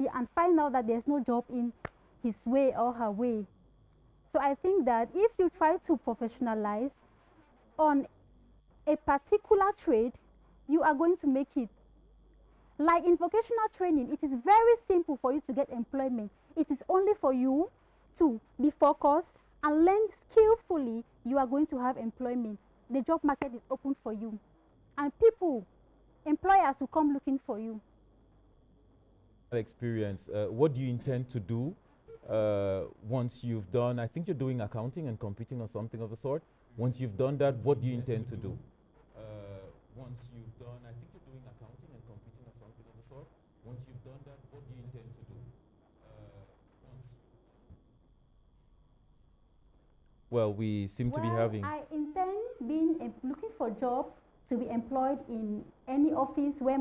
and find out that there's no job in his way or her way. So I think that if you try to professionalize on a particular trade, you are going to make it. Like in vocational training, it is very simple for you to get employment. It is only for you to be focused and learn skillfully, you are going to have employment. The job market is open for you. And people, employers will come looking for you. Experience, what do you intend to do once you've done, I think you're doing accounting and computing or something of the sort. Once you've done that, what do you intend to do? Once you've done, I think you're doing accounting and computing or something of the sort. Once you've done that, what do you intend to do? Well, we seem to be having... I intend looking for a job to be employed in any office where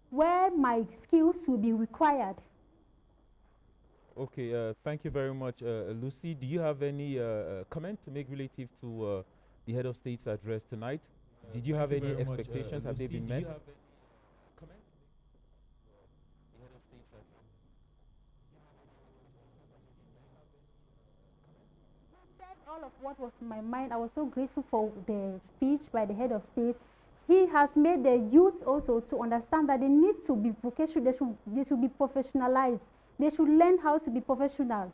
where my skills will be required. Okay, thank you very much. Lucy, do you have any comment to make relative to the head of state's address tonight? Did you have any expectations? Have they been met? All of what was in my mind. I was so grateful for the speech by the head of state. He has made the youth also to understand that they need to be vocational, they should be professionalized. They should learn how to be professionals.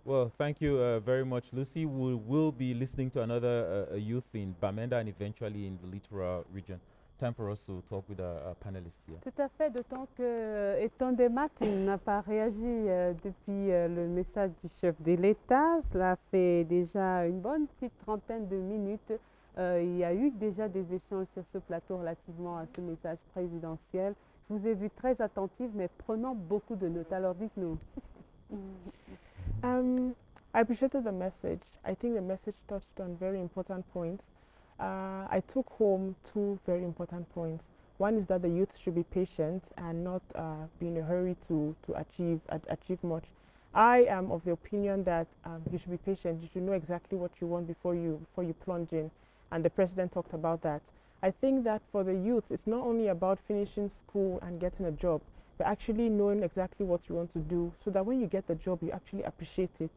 Well, thank you very much, Lucy. We will be listening to another youth in Bamenda and eventually in the littoral region. Time for us to talk with our panelists here. Tout à fait, d'autant que, étant des maths, il n'a pas réagi depuis le message du chef de l'État. Cela fait déjà une bonne petite trentaine de minutes. Il y a eu déjà des échanges sur ce plateau relativement à ce message présidentiel. Je vous ai vu très attentive, mais prenant beaucoup de notes. Alors dites-nous. I appreciated the message. I think the message touched on very important points. I took home two very important points. One is that the youth should be patient and not be in a hurry to achieve much. I am of the opinion that you should be patient. You should know exactly what you want before you plunge in, and the president talked about that. I think that for the youth, it's not only about finishing school and getting a job, but actually knowing exactly what you want to do, so that when you get the job, you actually appreciate it.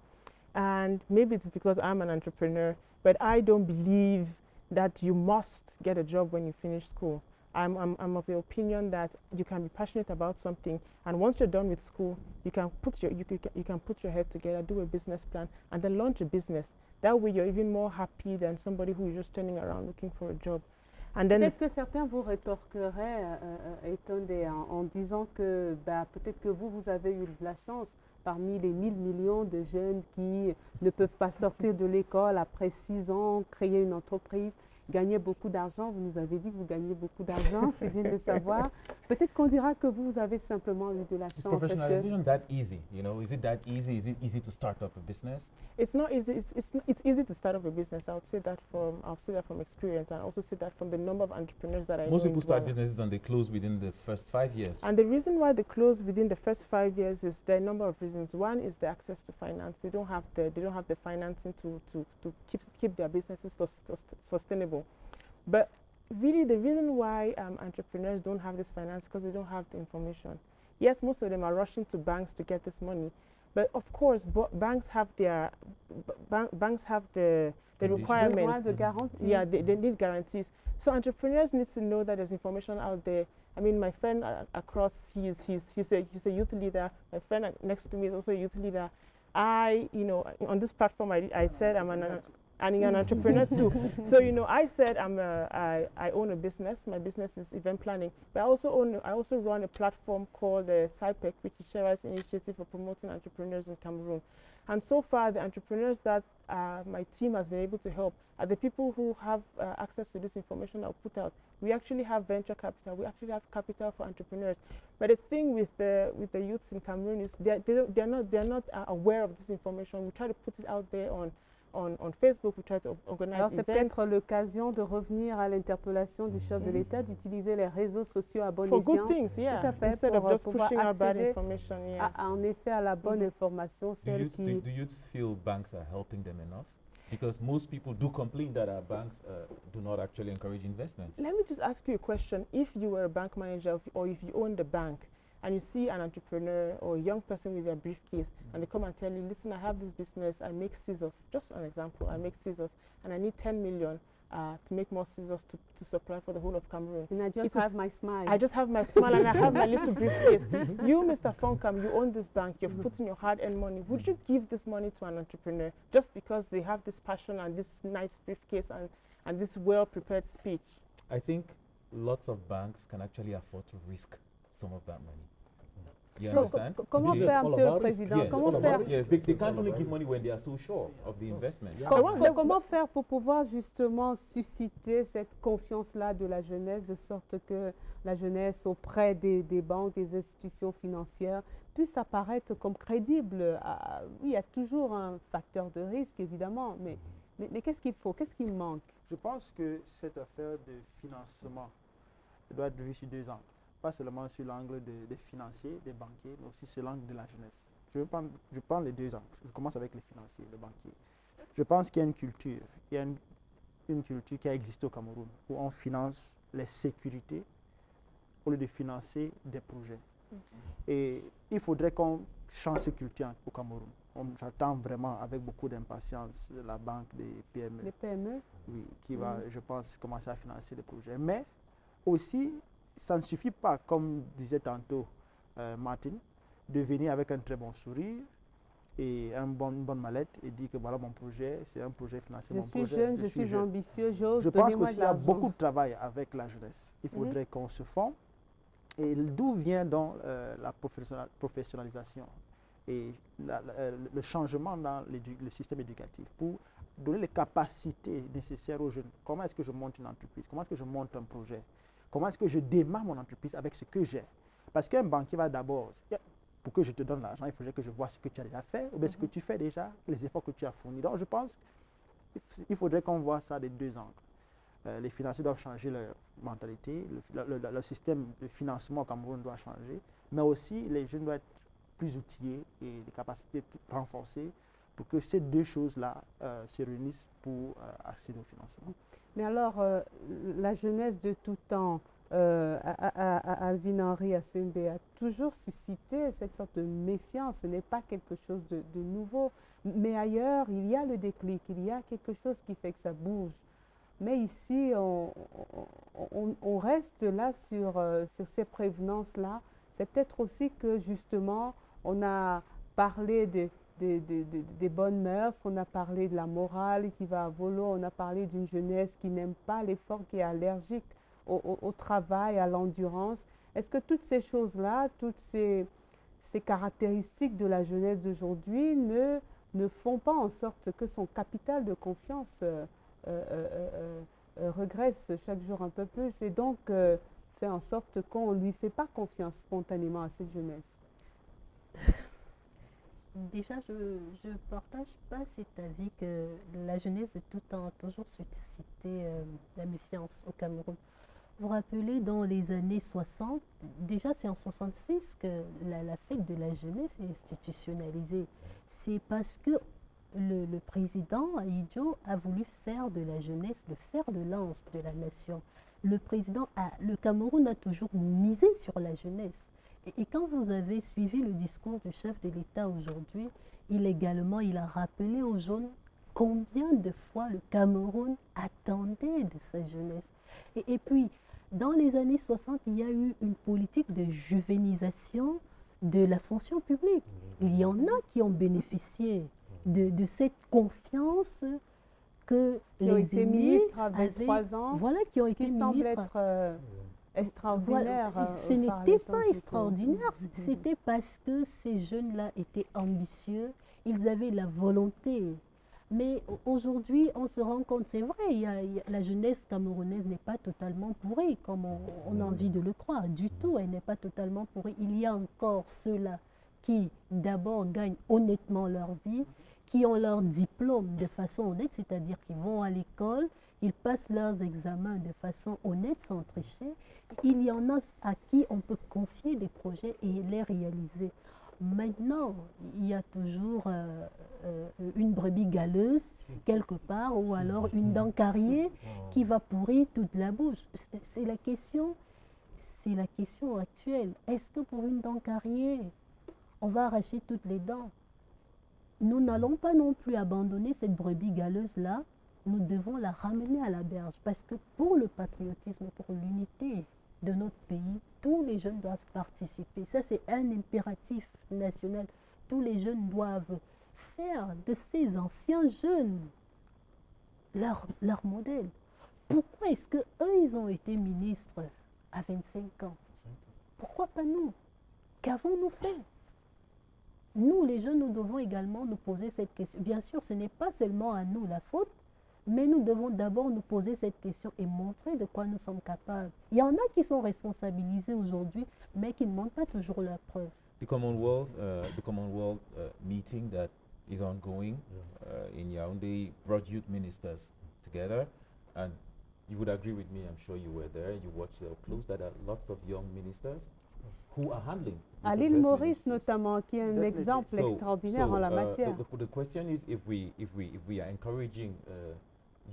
And maybe it's because I'm an entrepreneur, but I don't believe that you must get a job when you finish school. I'm of the opinion that you can be passionate about something, and once you're done with school, you can put your head together, do a business plan, and then launch a business. That way, you're even more happy than somebody who is just turning around looking for a job. And then peut-être que certains vous rétorqueraient, en disant que peut-être que vous avez eu de la chance parmi les 1000 millions de jeunes qui ne peuvent pas sortir de l'école après 6 ans, créer une entreprise, gagner beaucoup d'argent. Vous nous avez dit que vous gagnez beaucoup d'argent, c'est bien de savoir. Peut-être qu'on dira que vous avez simplement eu de la chance. Is professionalization that easy? You know, is it that easy? Is it easy to start up a business? It's not easy. It's easy to start up a business. I'll say that from experience, and also say that from the number of entrepreneurs that I know. Most people start businesses and they close within the first 5 years. And the reason why they close within the first 5 years is there are a number of reasons. One is the access to finance. They don't have the financing to keep their businesses sustainable. But really, the reason why entrepreneurs don't have this finance is because they don't have the information. Yes, most of them are rushing to banks to get this money, but of course, banks have the requirements. Yeah, they need guarantees. So entrepreneurs need to know that there's information out there. I mean, my friend across, he's a youth leader. My friend next to me is also a youth leader. On this platform, I said I'm an entrepreneur too. So I said I own a business. My business is event planning, but I also run a platform called SciPec, which is Shera's initiative for promoting entrepreneurs in Cameroon. And so far, the entrepreneurs that my team has been able to help are the people who have access to this information I'll put out. We actually have venture capital. We actually have capital for entrepreneurs. But the thing with the youths in Cameroon is they're not aware of this information. We try to put it out there on Facebook, we try to organize Alors c'est peut-être l'occasion de revenir à l'interpellation du chef de l'État d'utiliser les réseaux sociaux à bon escient. For good things, yeah. Tout à fait, instead pour of just pouvoir pushing out bad accéder information, yeah. en effet à la bonne information. Do youths feel banks are helping them enough? Because most people do complain that our banks do not actually encourage investments. Let me just ask you a question. If you were a bank manager or if you owned a bank and you see an entrepreneur or a young person with their briefcase and they come and tell you, listen, I have this business, I make scissors, just an example, I make scissors and I need 10 million to make more scissors to supply for the whole of Cameroon. And I just have my smile. I just have my smile and I have my little briefcase. You, Mr. Fonkam, you own this bank, you've put in your hard-earned money. Would you give this money to an entrepreneur just because they have this passion and this nice briefcase and this well-prepared speech? I think lots of banks can actually afford to risk some of that money. You understand? Comment Because- faire, Monsieur le Président? Yes, Comment faire? yes, they can't only give money when they are so sure of the investment. Comment faire pour pouvoir justement susciter cette confiance-là de la jeunesse, de sorte que la jeunesse auprès des banques, des institutions financières puisse apparaître comme crédible? Oui, il y a toujours un facteur de risque, évidemment, mais qu'est-ce qu'il faut? Qu'est-ce qui manque? Je pense que cette affaire de financement doit être vue sur 2 angles. Pas seulement sur l'angle des financiers, des banquiers, mais aussi sur l'angle de la jeunesse. Je prends les 2 angles. Je commence avec les financiers, les banquiers. Je pense qu'il y a une culture, une culture qui a existé au Cameroun, où on finance les sécurités au lieu de financer des projets. Et il faudrait qu'on change cette culture au Cameroun. J'attends vraiment avec beaucoup d'impatience la banque des PME. Les PME? Oui, qui va, je pense, commencer à financer des projets. Mais aussi, ça ne suffit pas, comme disait tantôt Martin, de venir avec un très bon sourire et une bonne mallette et dire que voilà mon projet, c'est un projet financé. Je suis jeune, je suis ambitieux, j'ose. Je pense qu'il y a beaucoup de travail avec la jeunesse. Il faudrait qu'on se forme. Et d'où vient donc la professionnalisation et le changement dans le système éducatif pour donner les capacités nécessaires aux jeunes. Comment est-ce que je monte une entreprise? Comment est-ce que je monte un projet? Comment est-ce que je démarre mon entreprise avec ce que j'ai? Parce qu'un banquier va d'abord, pour que je te donne l'argent, il faudrait que je vois ce que tu as déjà fait, ou bien ce que tu fais déjà, les efforts que tu as fournis. Donc je pense qu'il faudrait qu'on voit ça des 2 angles. Les financiers doivent changer leur mentalité, le système de financement au Cameroun doit changer, mais aussi les jeunes doivent être plus outillés et les capacités renforcées pour que ces 2 choses-là se réunissent pour accéder au financement. Mais alors, la jeunesse de tout temps, Alvin Henry Asembe a toujours suscité cette sorte de méfiance. Ce n'est pas quelque chose de nouveau. Mais ailleurs, il y a le déclic, il y a quelque chose qui fait que ça bouge. Mais ici, on reste là sur ces prévenances-là. C'est peut-être aussi que justement, on a parlé des bonnes mœurs, on a parlé de la morale qui va à volo, on a parlé d'une jeunesse qui n'aime pas l'effort, qui est allergique au travail, à l'endurance. Est-ce que toutes ces choses-là, toutes ces caractéristiques de la jeunesse d'aujourd'hui ne font pas en sorte que son capital de confiance regresse chaque jour un peu plus et donc fait en sorte qu'on ne lui fait pas confiance spontanément à cette jeunesse? Déjà, je ne partage pas cet avis que la jeunesse de tout temps a toujours suscité la méfiance au Cameroun. Vous vous rappelez, dans les années 60, déjà c'est en 66 que la fête de la jeunesse est institutionnalisée. C'est parce que le président Ahidjo a voulu faire de la jeunesse le fer de lance de la nation. Le Cameroun a toujours misé sur la jeunesse. Et quand vous avez suivi le discours du chef de l'État aujourd'hui, il a rappelé aux jeunes combien de fois le Cameroun attendait de sa jeunesse. Et puis, dans les années 60, il y a eu une politique de juvénisation de la fonction publique. Il y en a qui ont bénéficié de cette confiance que qui ont été ministres à 23 ans, voilà, qui ont été semble ministres. Être extraordinaire. Voilà. Ce n'était pas extraordinaire, c'était parce que ces jeunes-là étaient ambitieux, ils avaient la volonté. Mais aujourd'hui, on se rend compte, c'est vrai, la jeunesse camerounaise n'est pas totalement pourrie, comme on a envie de le croire. Du tout, elle n'est pas totalement pourrie. Il y a encore ceux-là qui, d'abord, gagnent honnêtement leur vie, qui ont leur diplôme de façon honnête, c'est-à-dire qu'ils vont à l'école, ils passent leurs examens de façon honnête, sans tricher. Il y en a à qui on peut confier des projets et les réaliser. Maintenant, il y a toujours une brebis galeuse quelque part ou alors une dent carriée qui va pourrir toute la bouche. C'est la question actuelle. Est-ce que pour une dent carriée, on va arracher toutes les dents? Nous n'allons pas non plus abandonner cette brebis galeuse-là. Nous devons la ramener à la berge parce que pour le patriotisme, pour l'unité de notre pays, tous les jeunes doivent participer. Ça, c'est un impératif national. Tous les jeunes doivent faire de ces anciens jeunes leur modèle. Pourquoi est-ce qu'eux, ils ont été ministres à 25 ans? Pourquoi pas nous? Qu'avons-nous fait? Nous, les jeunes, nous devons également nous poser cette question. Bien sûr, ce n'est pas seulement à nous la faute, mais nous devons d'abord nous poser cette question et montrer de quoi nous sommes capables. Il y en a qui sont responsabilisés aujourd'hui, mais qui ne montrent pas toujours leurs preuves. The Commonwealth meeting that is ongoing in Yaoundé brought youth ministers together, and you would agree with me, I'm sure you were there, you watched it up close, that there are lots of young ministers who are handling À l'île Maurice notamment, qui est un exemple extraordinaire en la matière. The question is if we are encouraging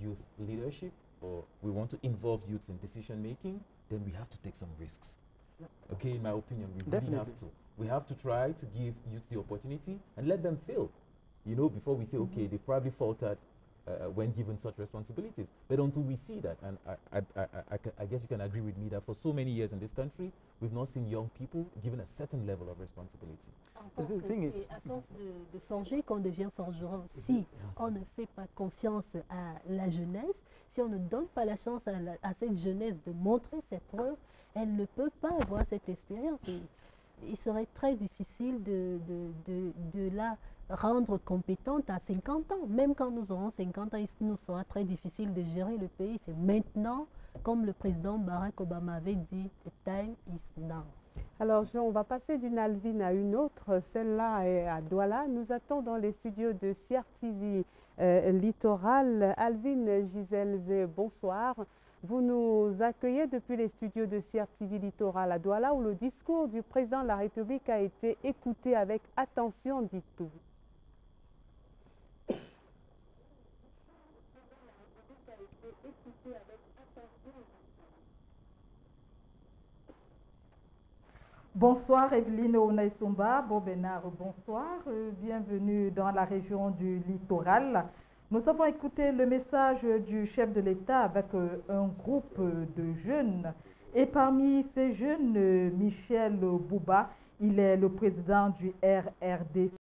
youth leadership, or we want to involve youth in decision making, then we have to take some risks. Okay, in my opinion, we really have to. We have to try to give youth the opportunity and let them fail, you know, before we say, okay, they've probably faltered when given such responsibilities. But until we see that, and I guess you can agree with me that for so many years in this country, we've not seen young people given a certain level of responsibility. C'est à force de forger qu'on devient forgeron. Si on ne fait pas confiance à la jeunesse, si on ne donne pas la chance à cette jeunesse de montrer ses preuves, elle ne peut pas avoir cette expérience. Il serait très difficile de la rendre compétente à 50 ans. Même quand nous aurons 50 ans, il nous sera très difficile de gérer le pays. C'est maintenant, comme le président Barack Obama avait dit, the time is now. Alors, on va passer d'une Alvin à une autre. Celle-là est à Douala. Nous attendons dans les studios de CRTV Littoral. Alvin Giselze, bonsoir. Vous nous accueillez depuis les studios de CRTV Littoral à Douala, où le discours du président de la République a été écouté avec attention, dites-vous. Bonsoir Evelyne Onaïsomba, Bobenard, bonsoir, bienvenue dans la région du littoral. Nous avons écouté le message du chef de l'État avec un groupe de jeunes et parmi ces jeunes, Michel Bouba, il est le président du RRDC.